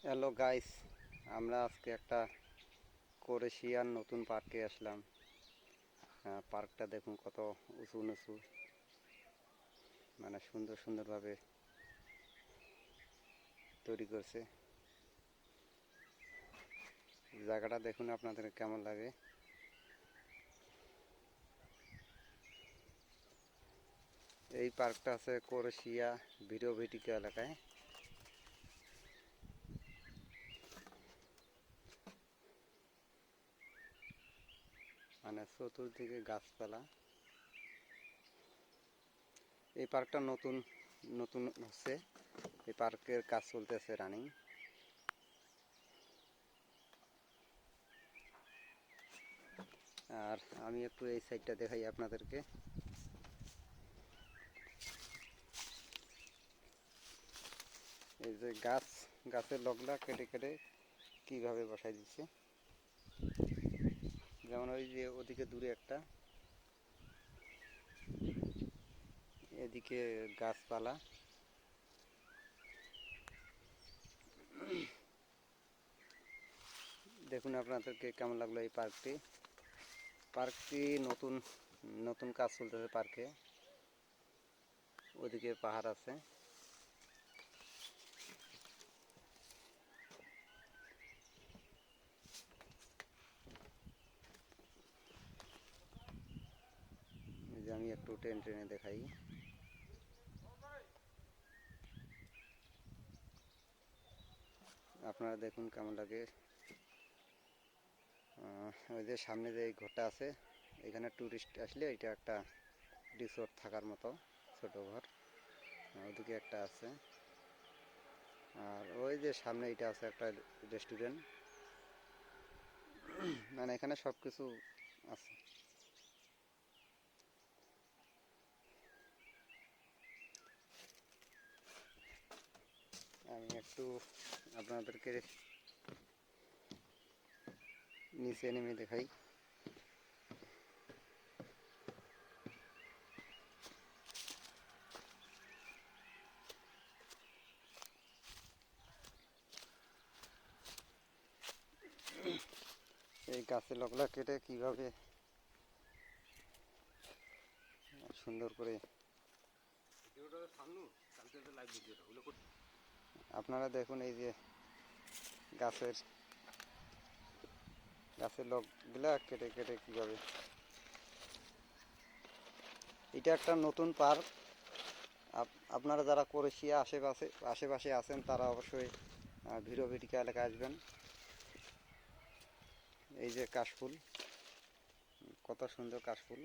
Hello guys, আমরা আজকে একটা ক্রোয়েশিয়ার নতুন পার্কে আসলাম। পার্কটা দেখুন কত উঁচু নিচু, মানে সুন্দর সুন্দরভাবে তৈরি করছে। জায়গাটা দেখুন আপনাদের কেমন লাগে। এই পার্কটা আছে ক্রোয়েশিয়া ভিরোভিটিকা এলাকায়। মানে চতুর্দিকে গাছপালা। এই পার্কটা নতুন নতুন হচ্ছে, এই পার্কের কাজ চলতেছে রানিং। আর আমি একটু এই সাইডটা দেখাই আপনাদেরকে। এই যে গাছের লগলা কেটে কেটে কিভাবে বসাই দিচ্ছে। যেমন ওই যে ওদিকে দূরে একটা, এদিকে গাছপালা। দেখুন আপনাদেরকে কেমন লাগলো এই পার্কটি। পার্কটি নতুন নতুন কাজ চলতেছে পার্কে। ওদিকে পাহাড় আছে। এই যে আমি একটু টেনে দেখাই। আপনারা দেখুন কেমন লাগে। ওই যে সামনে যে ঘরটা আছে, এখানে ট্যুরিস্ট আসলে এটা একটা রিসোর্ট থাকার মতো ছোট ঘর। ওদিকে একটা আছে। আর ওই যে সামনে এটা আছে একটা রেস্টুরেন্ট। মানে এখানে সব কিছু আছে। আমি একটু আপনাদেরকে নিচে নেমে দেখাই। এই গাছের লগলা কেটে কিভাবে সুন্দর করে আপনারা দেখুন। এই যে গাছের গাছের লগগুলা কেটে কেটে কিভাবে। এটা একটা নতুন পার্ক। আপনারা যারা ক্রোয়েশিয়া আশেপাশে আছেন তারা অবশ্যই ভিরোভিটিকা এলাকায় আসবেন। এই যে কাশফুল, কত সুন্দর কাশফুল।